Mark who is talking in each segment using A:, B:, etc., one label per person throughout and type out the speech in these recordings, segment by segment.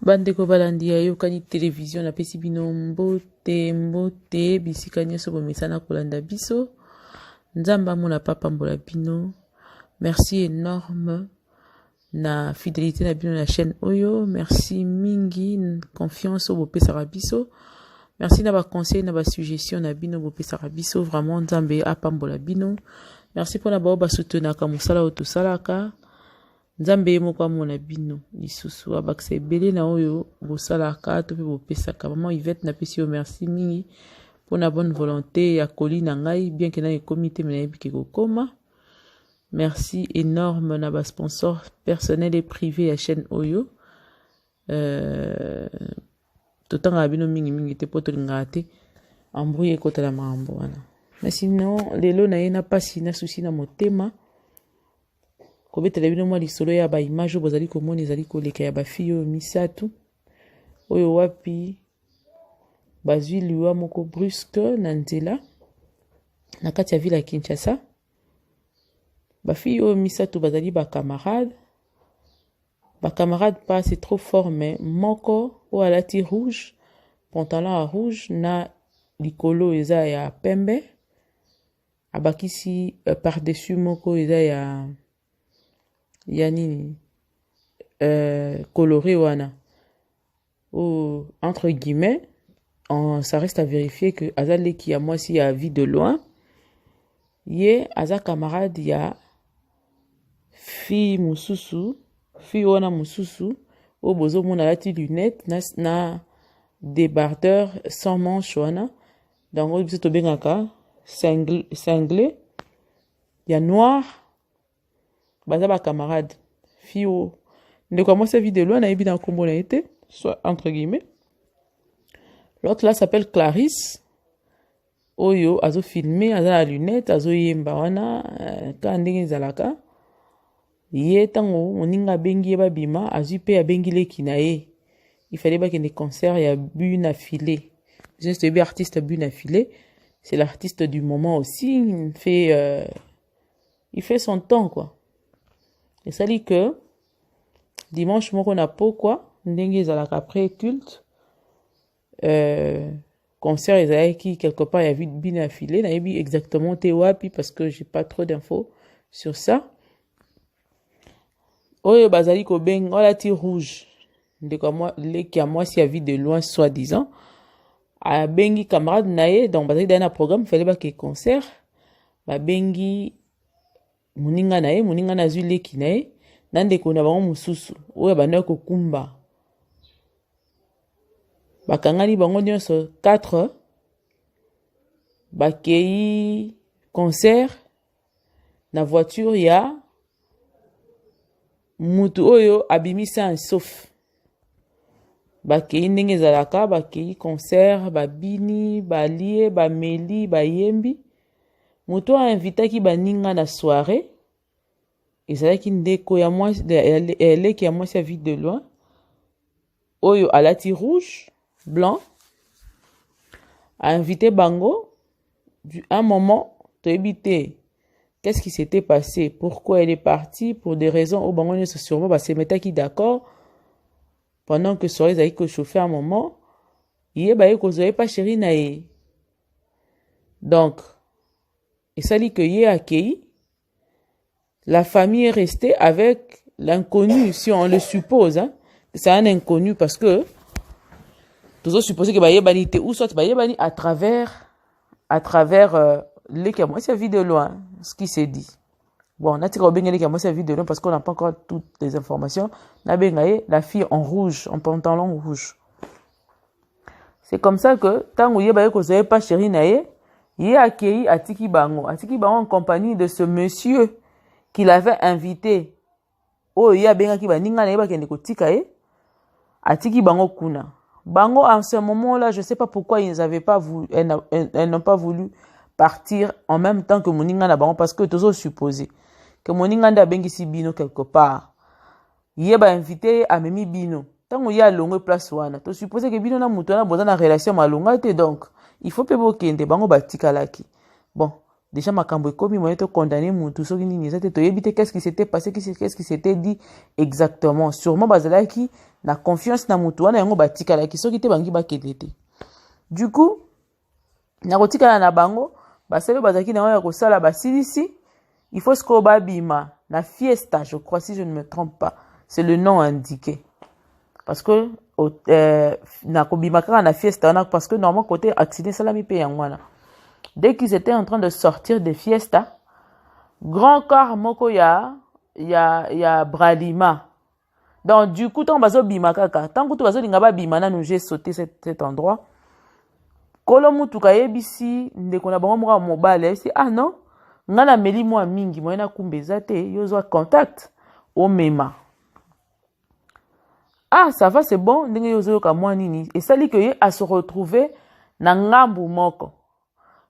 A: Bandeko balandi ya yokani télévision na pesi bino mbote bisika nyonso bomesana kolanda biso. Nzamba mona papa mbola bino. Merci énorme na fidélité na bino na chaîne oyo. Merci mingi confiance au bopesaka biso. Merci na ba conseil na ba suggestion na bino bopesaka biso. Vraiment nzambe apambola bino. Merci pour na ba soutenaka musala otosalaka. Nzambe moko amona bino lisusu abakisa ebele na oyo bosalaka to pe bopesaka. Maman Yvette na pesi yo merci mingi pour na bonne volonté ya koli na ngai bien que na comité mais na biki kokoma. Merci énorme na ba sponsor personnel et privé ya chaîne oyo. Totanga bino mingi te poto ngate embrouiller kota la mambo wana. Mais sinon lelo na yena pasi na souci na motema. Kobetela bino mwa lisolo ya ba image bozali komona ezali koleka ya ba fiyo misatu oyo wapi bazwi liwa moko brusque na nzela na kati ya ville ya Kinshasa. Ba fiyo misatu bazali ba camarade pas c'est trop fort mais moko o alati rouge pantalon à rouge na likolo eza ya pembe abakisi par dessus moko eza ya nini coloré wana ou entre guillemets ça reste à vérifier que azale qui a moi si à vie de loin ye aza camarade ya fille wana mususu o bozo mona lati lunette na débardeur sans manche wana donc biso to bengaka cinglé ya noir. Baza ba camarade fio ne commence à vidéo loin na yebi na kombo na été soit entre guillemets. L'autre là s'appelle Clarisse oyo azo filmer aza la lunette azo yemba wana ka ndenge zalaka ye tango moninga bengi ba bima azu pe abengi leki na ye il fallait ba que des concerts ya Bune Affilée. Je suis bien artiste Bune Affilée, c'est l'artiste du moment aussi, il fait son temps quoi. Et ça dit que dimanche moko na pokwa ndenge ezalaka après culte concert ezalaki quelque part ya Bune Affilée na yebi exactement te wapi parce que j'ai pas trop d'infos sur ça. Oyo bazali ko beng ola ti rouge ndeko moi leki ya moi si ya vie de loin soi-disant a bengi camarade na ye donc bazali dans un programme fallait ba ke concert ba bengi muninga na zwi leki na ye na ndeko na bango mususu oyo bana kokumba bakangani bango nyonso 4 bakei concert na voiture ya mutu oyo abimisa un sauf bakei ndenge ezalaka bakei concert babini balie bameli bayembi mutu ainvitaki baninga na soirée ezalaki ndeko ya moi leki ya moi sa vie de loin oyo alati rouge blanc a invité bango un moment toyebi te qu'est-ce qui s'était passé pourquoi elle est partie pour des raisons au bango nyonso sûrement ba se metaki d'accord pendant que soirée ezalaki ko chauffer un moment ye baye kozwa pas chéri na ye donc et ça dit que ye accueilli. La famille est restée avec l'inconnu, si on le suppose. Hein. C'est un inconnu parce que tous supposé que Bayebani était ou soit Bayebani à travers les caméras, c'est vu de loin, ce qui s'est dit. Bon, on a tiré bien les caméras, c'est vu de loin parce qu'on n'a pas encore toutes les informations. La fille en rouge, en pantalon rouge. C'est comme ça que tant que Yebaye ko savait pas chéri nae, il a accueilli Atiki Bango en compagnie de ce monsieur qu'il avait invité. Oh, il y a bien qui va ninga na yeba kende kotika e. Atiki Bango kuna. Bango en ce moment-là, je sais pas pourquoi ils n'avaient pas voulu, elles n'ont pas voulu partir en même temps que moninga na bango parce que tous supposé que moninga nda bengi si bino quelque part. Yeba invité à Memi Bino. Tant y a longue place wana, tu supposes que bino na mutu na boza na relation malonga te donc il faut pe bokende bango batika laki. Bon, déjà makambo ekomi moyen to condamner mutu soki nini ezate to yebite qu'est-ce qui s'était passé, qu'est-ce qui s'était dit exactement. Sûrement bazalaki na confiance na mutu wana yango batikalaki soki te bangi bakende te. Du coup na kotikala na bango basali bazaki na ya kosala basilisi il faut sikoyo babima na fiesta, je crois, si je ne me trompe pas, c'est le nom indiqué parce que na kobima kaka na fiesta wana parce que normalement côté accident salami pe yango wana. Dès qu'ils étaient en train de sortir de fiesta, grand car moko ya Bralima. Donc du coup tant bazo bima kaka tant que bazo linga ba bima na nous j'ai sauté cet endroit. Kolo mutuka yebisi ndeko na bango moka mobile si ah non ngana meli mwa mingi moyena kumbeza te yozwa contact o mema. Ah ça va c'est bon ndenge yozo ka mwa nini et ça li que ye a se retrouver na ngambu moko.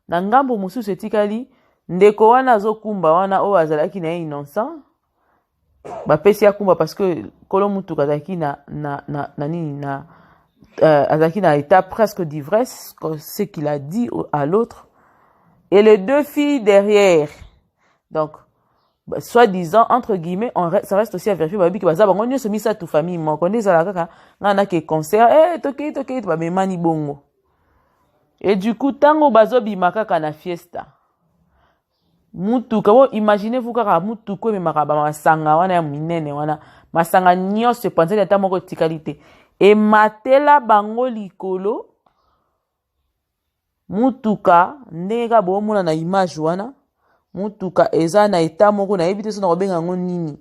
A: Na ngambu mususu etikali ndeko wana zo kumba wana o azalaki na innocent. Ba pesi ya kumba parce que kolo mutuka azalaki na nini na azalaki na état presque d'ivresse, ce qu'il a dit à l'autre. Et les deux filles derrière. Donc, soi-disant, entre guillemets, ça reste aussi à vérifier. Babi ki baza bango nyonso misa tu famille mo konde za kaka ngana ke concert toke ba memani bongo. Et du coup, tango bazo bimaka kana fiesta. Mutuka wo imaginez-vous kaka mutuko me makaba masanga wana ya minene wana masanga nyonso pensez ata moko tikalite. Et matela bango likolo mutuka ndenge bomona na image wana mutuka eza na eta moko na yebite so na kobenga ngo nini.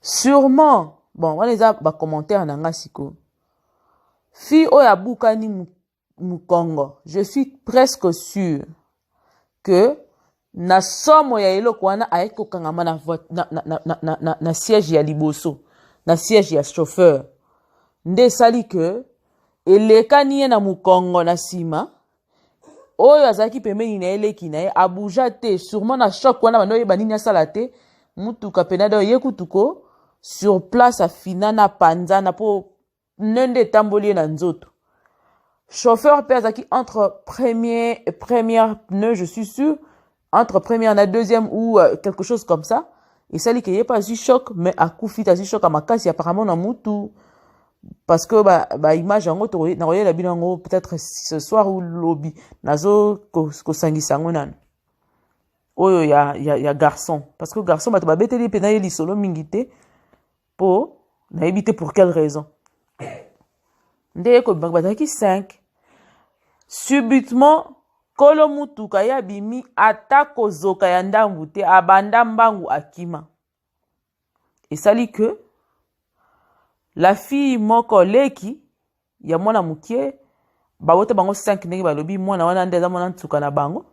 A: Sûrement bon wana eza ba commentaire na nga siko fi oya bukani mukongo je suis presque sûr que na somo ya eloko wana ayeko kangama na siège ya liboso na siège ya chauffeur nde sali que elekani ye na mukongo na sima oyo azaki pembeni na eleki na ye abuja te sûrement na choc wana bando yeba nini asala te mutuka penado ye kutuko sur place afina na panzana po nende tamboli na nzoto chauffeur pe azaki entre première pneu je suis sûr entre première na deuxième ou quelque chose comme ça et ça li que yé pas eu choc mais à coup fit eu choc à makasi apparemment na mutu parce que ba image en auto na royela binango peut-être ce soir ou lobby nazo ko sangisa ngonan oyo ya garçon parce que garçon ba beteli pe na yeli solo mingité po na éviter pour quelle raison ndé ko bazaki 5 subitement kolo mutuka ya bimi atako zoka ya ndambu te abanda mbangu akima et sali que la fille moko leki ya mwana mukie bawote bango 5 ndenge balobi mwana wana ndeza mwana ntuka na bango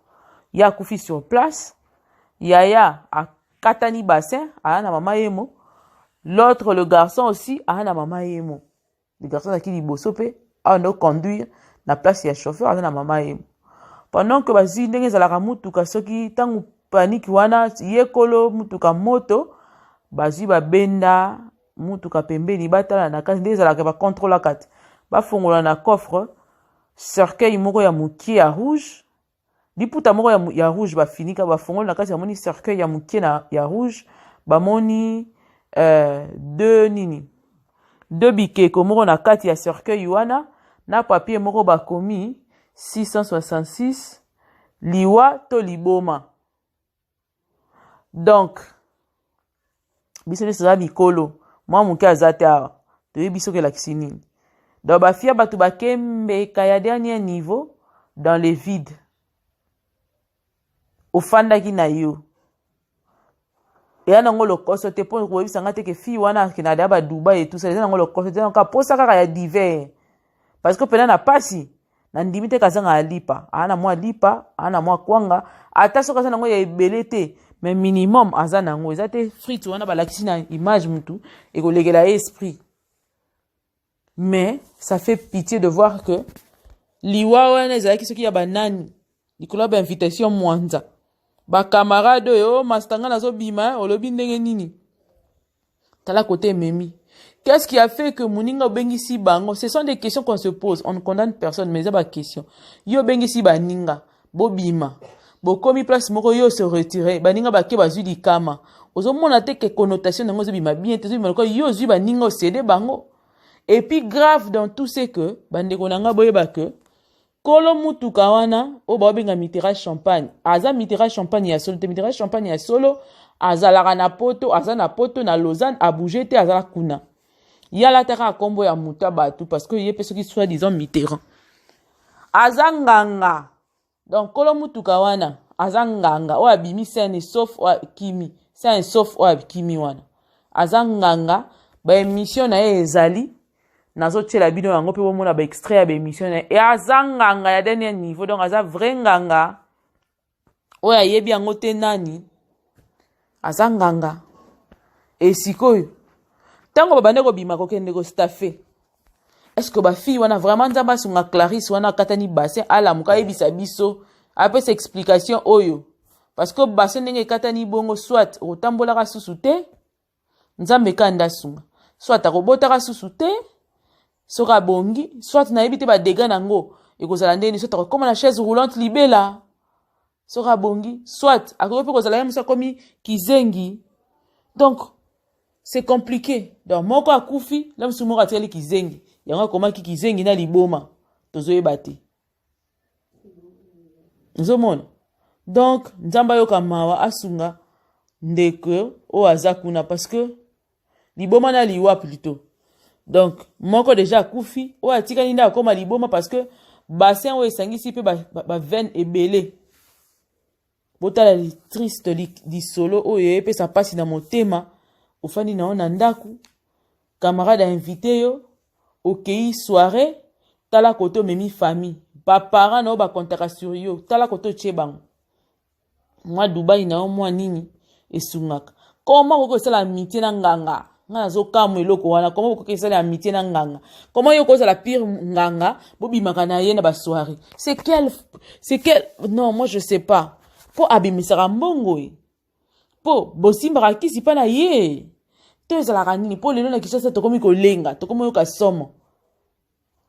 A: ya kufi sur place yaya akatani bassin ana mama yemo l'autre le garçon aussi ana mama yemo le garçon qui liboso pe a no conduire na place ya chauffeur ana mama yemo pendant que bazi ndenge zalaka mutuka soki tangu panique wana yekolo mutuka moto bazi babenda mutuka pembeni batala na kasi ndenge zalaka ba contrôle kati ba fongola na coffre cercueil moko ya mukie ya rouge liputa moko ya rouge ba finika ba fongola na kasi moni cercueil ya mukie na ya rouge ba moni deux bikeko moko na kati ya cercueil wana na papier moko bakomi 666 liwa to liboma. Donc biso sera bikolo moi muke azate awa to biso ke la kisinini donc ba fia batu bakembe kaya dernier niveau dans les vides ofanda ki na yo et anango lokoso te pour ko bisanga te ke fi wana ki na ba Dubai et tout ça anango lokoso te nka posa kaka ya divers parce que pena na pasi na ndimite kazanga alipa ana mwa lipa ana mwa kwanga ata soka sana ngo ya ebelete mais minimum azana ngo ezate frite wana balakisi na image mutu et ko legela esprit mais ça fait pitié de voir que liwa wana ezaki soki ya banani likolo ba invitation mwanza ba camarade yo mastanga nazo bima olobi ndenge nini tala côté memi. Qu'est-ce qui a fait que Mouninga Bengisi Bango? Ce sont des questions qu'on se pose. On ne condamne personne, mais c'est pas question. Yo Bengisi Baninga, Bobima, Bokomi place Moko yo se retirer. Baninga Bake Bazuli Kama. ozomona te que connotation nango ezobima bien te ezobima lokola yo ozwi baninga osede bango. Et puis grave dans tout c'est que bandeko nanga boyeba que kolo mutuka wana o baobenga Mitterrand champagne aza Mitterrand champagne ya solo te Mitterrand champagne ya solo azalaka na poto aza na poto na Lausanne abouge te azala kuna yala taka akombo ya muta batu parce que ye pe soki soit disant Mitterrand aza nganga donc kolo mutuka wana aza nganga o abimi sene sauf o kimi sene sauf o abimi wana aza nganga ba émission na ye ezali nazo tchela bino yango pe bomona ba extrait ya ba émission na e aza nganga ya dernier niveau donc aza vrai nganga o ya yebi yango te nani aza nganga e sikoyo tango babande ko bima ko kende ko staffer est-ce que ba fille wana vraiment nzamba sunga Clarisse wana katani bassin ala muka yebisa biso après cette explication oyo parce que bassin ndenge katani bongo soit otambola ka susu te nzambe kanda sunga soit akobota ka susu te soka bongi soit na yebite ba dégâts nango ekozala ndeni soit akoma na chaise roulante libela soka bongi soit akope kozala musa komi kizengi donc c'est compliqué donc moko akufi la musu moko ateli kizengi yango koma kizengi na liboma tozoyeba te nzomona donc nzamba yoka mawa asunga ndeko o azakuna parce que liboma na liwa plutôt donc moko déjà akufi o atikani nda akoma liboma parce que bassin o esangisi pe ba veine ebele botala li triste li solo o yepe sa passe na motema ofani na ona ndaku camarade invité yo okei soirée tala koto memi famille ba parents na ba contacta sur yo tala koto tchebango moi Dubai na moi nini esungaka comment ko sala amitié na nganga ngana zo kamwe loko wana comment ko sala amitié na nganga comment yo ko sala pire nganga bobimaka na ye na ba soirée c'est quel non moi je sais pas po abimisaka mbongo po bosimbaka kisi pa na ye to ezalaka nini po lelo na Kinshasa tokomi kolenga tokomi yoka somo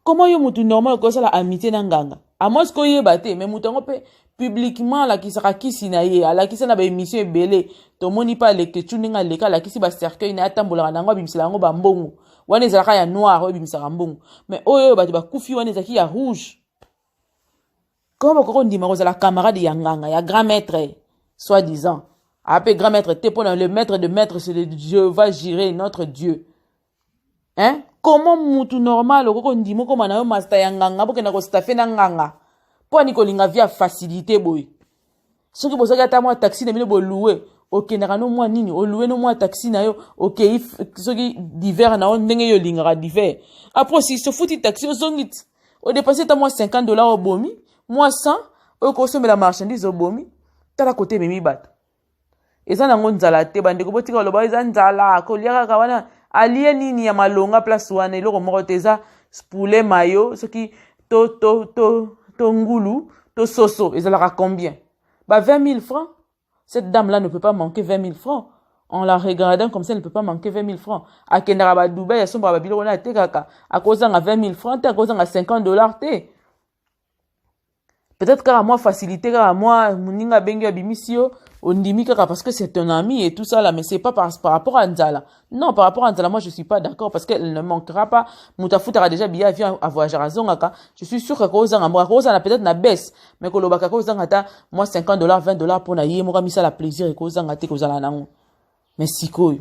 A: comment yo mutu normal ko sala amitié na nganga a moins ko yeba te mais mutu ngo pe publiquement la kisaka kisi na ye ala kisa na ba émission ebele to moni pa le ke tuninga leka la kisi ba cercueil na atambola na ngo bimisela ngo ba mbongo wana ezalaka ya noir o bimisaka mbongo mais oyo ba kufi wana ezaki ya rouge comment ko ndima ko sala camarade ya nganga ya grand maître soi disant après grand maître te pour le maître de maître c'est le Dieu va gérer notre Dieu hein comment mutu normal ko ndimo ko mana yo master ya nganga bokena ko staffer na nganga po ni ko linga via facilité boy soki bozaka ta moi taxi na bino bo louer okendaka no mwa nini o louer no mwa taxi na yo okay soki d'hiver na on ndenge yo lingaka d'hiver après si se fouti taxi o zongit o dépenser ta moi $50 au bomi moi 100 o consommer la marchandise au bomi tala côté memi bato eza nango nzala te bandeko botika loba eza nzala ko liaka kawana alie nini ya malonga place wana eloko moko te eza poulet mayo soki to ngulu to soso ezalaka combien bah 20 000 francs cette dame là ne peut pas manquer 20 000 francs en la regardant comme ça elle ne peut pas manquer 20 000 francs akendaka ba Dubai asomba ba biloko na tekaka akozanga 20 000 francs te akozanga $50 te peut-être qu'à moi facilité qu'à moi muninga bengi abimisio ondimi kaka parce que c'est ton ami et tout ça là mais c'est pas par rapport à Nzala. Non, par rapport à Nzala, moi je suis pas d'accord parce qu'elle ne manquera pas. Mutafuta a déjà bien avion à voyager à Zongaka. Je suis sûr que Kozanga moi Kozanga peut-être na baisse mais kolobaka Kozanga ta moi $50 $20 pour na yé mo kamisa la plaisir et Kozanga te Kozala nango. Mais sikoyo.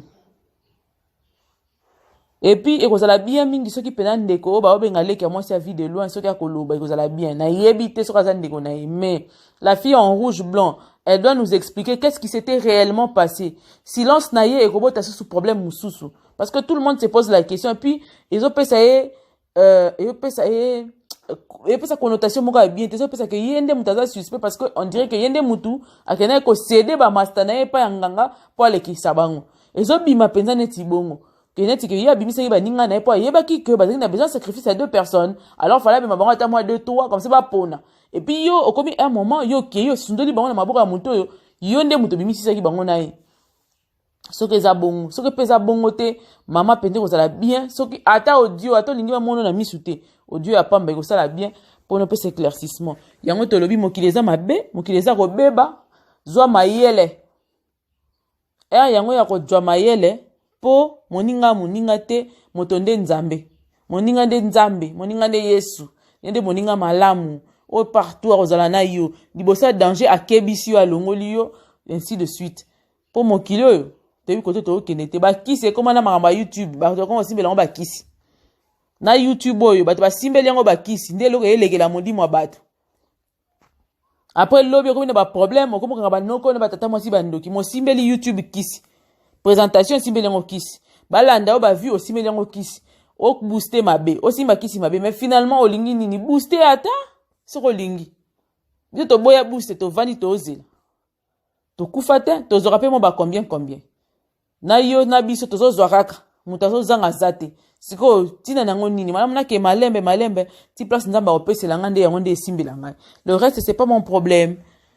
A: Et puis ekozala bien mingi soki pena ndeko ba obenga leki moi sa vie de loin soki akoloba ekozala bien na yebite soki aza ndeko na mais la fille en rouge blanc elle doit nous expliquer qu'est-ce qui s'était réellement passé silence na ye ekobota sous problème mususu parce que tout le monde se pose la question et puis ils ont pensé et puis sa connotation moko bien te so pesa que yende mutaza suspect parce que on dirait que yende mutu akena ko céder ba master na ye pa yanganga po alekisa bango ezo bima penza neti bongo keneti que ya bimisa ye baninga na po yeba ki que bazaki na besoin de sacrifice à deux personnes alors fallait me bango ata moi deux trois comme ça ba pona et puis yo okomi un moment yo ke yo sundoli bango na maboko ya muto yo nde muto bimisa ki bango na ye soki eza bongo soki pesa bongo te mama pende kozala bien soki ata audio ata lingi ba mono na misu te audio ya pamba kozala bien pour ne pas éclaircissement yango tolobi mokili eza mabe mokili eza kobeba zwa mayele yango ya kozwa mayele po moninga te moto nde nzambe, moninga nde nzambe, moninga nde yesu nde moninga malamu o partout akozala na yo liboso ya danger akebisi yo alongoli yo ainsi de suite. Po mokili oyo toyebi kote tokende te bakisi ekoma na makambo ya youtube bato bakoma kosimbela yango bakisi na youtube oyo bato basimbeli yango bakisi nde eloko eyelekela modimo ya bato. Après lobi okomi na baproblème okomokanga banoko na batata mwasi bandoki mosimbeli youtube kisi présentation osimbeli yango kisi balanda o bavue osimbeli yango kisi obooste mabe osimba kisi mabe mais finalement olingi nini booste ata soko olingi biso toboya booste tovandi tozela tokufa te tozwaka mpe mo bacombien na yo na biso tozozwa kaka moto azozanga aza te sikoyo ntina nango nini malamu nake malembe ti place nzambe akopesela nga nde yango nde esimbela ngai le reste c'est pas mon problème.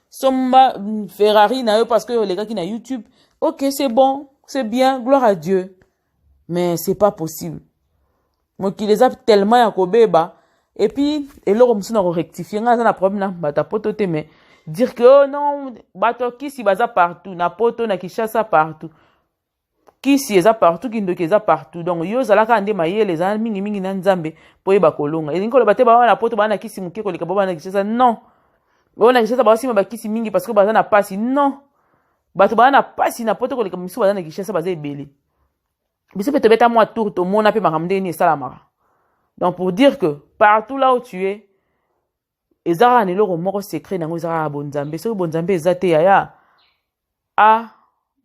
A: Somba Ferrari na yo parce que olekaki na YouTube, ok c'est bon c'est bien gloire à Dieu mais c'est pas possible mokili les a tellement ya kobeba et puis eloko mosusu na korectifier nga aza na problème na bato poto te mais dire que oh non bato kisi baza partout na poto na Kinshasa partout kisi eza partout kindoki eza partout donc yo zalaka nde mayele eza mingi na nzambe po yeba kolonga elingi koloba te bawana poto bana kisi muke koleka bana Kinshasa non bana Kinshasa basima bakisi mingi parce que baza na pasi non bato bana pasi na poto koleka misu baza na Kinshasa baza ebele biso pe tobeta mwa tour to mona pe makambo ndeni esalamaka. Donc pour dire que partout là où tu es ezara na eloko moko secret nango ezara bonzambe soki bonzambe eza te yaya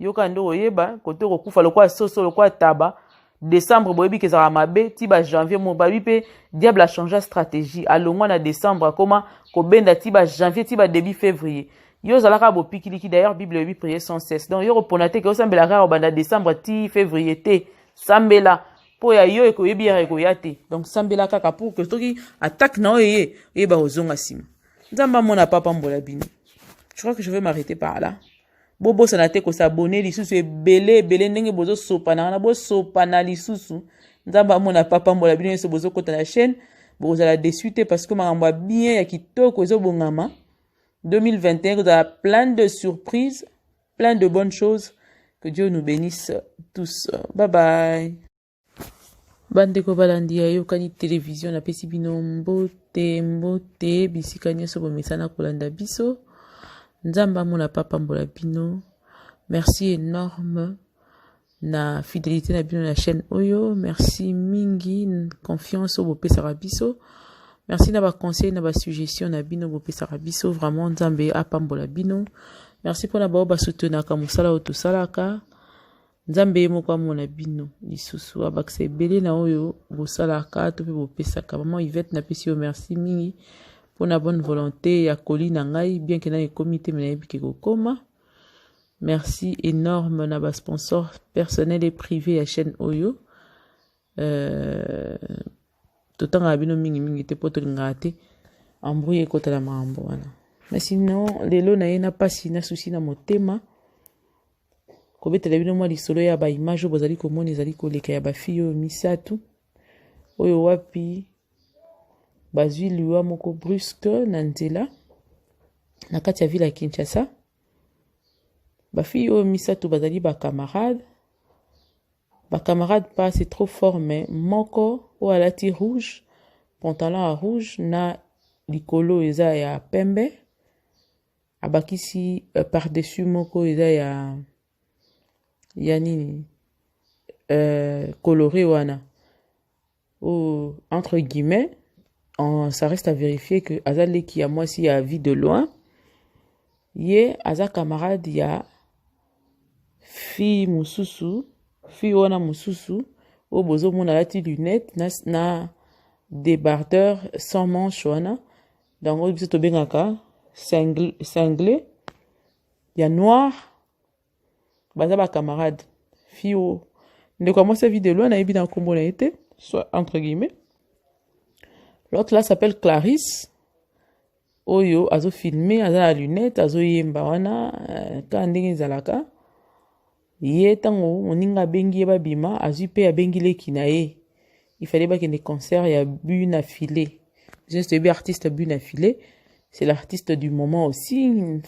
A: yoka ndo oyeba kote kokufa lokwa soso lokwa taba décembre boyebi kezala mabe ti ba janvier mo ba pe diable a changé stratégie alongwa na décembre akoma kobenda ti ba janvier ti ba début février yo zalaka bopikiliki d'ailleurs bible yebi prier sans cesse donc yo repona te ke osambela kaka obanda décembre ti février te sambela po ya yo ekoyebi ya ekoya te donc sambela kaka pour que soki attaque na oye oyeba ozonga sima nzamba mona papa mbola bino. Je crois que je vais m'arrêter par là. Bobo sanate ko s'abonner lisusu ebele ndenge bozo sopana na bo sopana lisusu nzamba mona papa mbola bino so bozo kota la chaîne bozo la désuite parce que makambo bien ya kitoko ezo bongama 2021 vous avez plein de surprises, plein de bonnes choses. Que Dieu nous bénisse tous. Bye bye. Bande ko balandi ya yokani télévision na pesi bino mbote bisika nyoso bomesana kolanda biso. Nzamba mona papa mbola bino. Merci énorme na fidélité na bino na chaîne Oyo. Merci mingi confiance au bopesa biso. Merci na ba conseil na ba suggestion na bino bopesa biso vraiment nzambe apambola bino. Merci pour la ba soutenir ka musala o tosalaka. Nzambe moko mona bino lisusu abakse ebele na oyo bosalaka to pe bopesa ka maman Yvette na pesi yo merci mingi pour la bonne volonté ya koli na ngai bien que na e comité mais na ebike ko koma. Merci énorme na ba sponsor personnel et privé à chaîne Oyo. Totanga bino mingi te poto ngate embrouiller kota la mambo wana. Mais sinon lelo na yena pasi na souci na motema kobetela bino mwa lisolo ya ba image bozali komona ezali koleka ya ba fiyo misatu oyo wapi bazwi liwa moko brusque na nzela na kati ya ville ya Kinshasa. Ba fiyo misatu bazali ba camarades pas c'est trop fort mais moko o alati rouge pantalon à rouge na likolo eza ya pembe abakisi par dessus moko eza ya nini coloré wana ou entre guillemets ça reste à vérifier que azaleki ya mwasi ya vie de loin ye aza camarade ya fille wana mususu o bozo mona lati lunette na débardeur sans manche wana donc biso tobengaka cinglé ya noir baza ba camarade fille ndeko mwasi vie de loin na yebi na kombo na été soit entre guillemets. L'autre là s'appelle Clarisse oyo azo filmer aza la lunette azo yemba wana ka ndenge ezalaka ye tango moninga bengi ye babima azwi pe abengi leki na ye il fallait pas qu'il y ait des concerts ya Bune affilée juste bien artiste Bune affilée c'est l'artiste du moment aussi il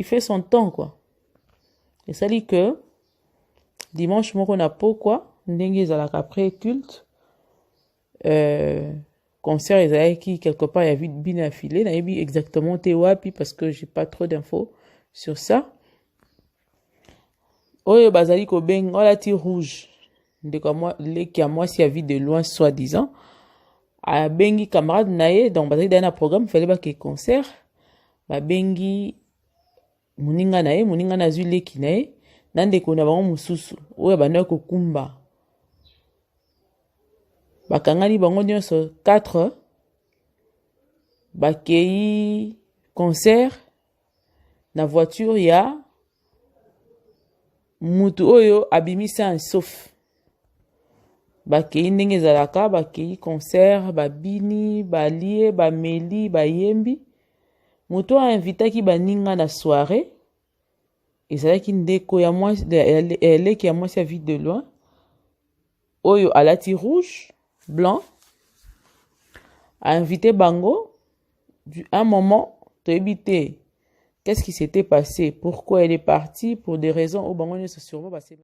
A: fait son temps quoi esali que dimanche moko na pokwa ndenge ezalaka après culte concert ezalaki quelque part ya bino affilé nayebi exactement te wapi parce que j'ai pas trop d'infos sur ça. Oyo bazali kobenga olati rouge ndeko leki ya mwasi ya vie de loin soi-disant abengi camarade na ye donc bazali dana programme fallait bake concert babengi moninga na ye moninga na zwi leki na ye na ndeko na bango mosusu oyo banda kokumba bakangani bango nyonso 4 bakei concert na voiture ya mutu oyo abimisa sauf bakei ndenge ezalaka bakei concert babini balie bameli bayembi mutu ainvitaki baninga na soirée ezalaki ndeko ya mwasi leki ya mwasi ya vie de loin oyo alati rouge blanc a invité bango un moment toyebi te qu'est-ce qui s'était passé pourquoi elle est partie pour des raisons au bango ne se sûrement passé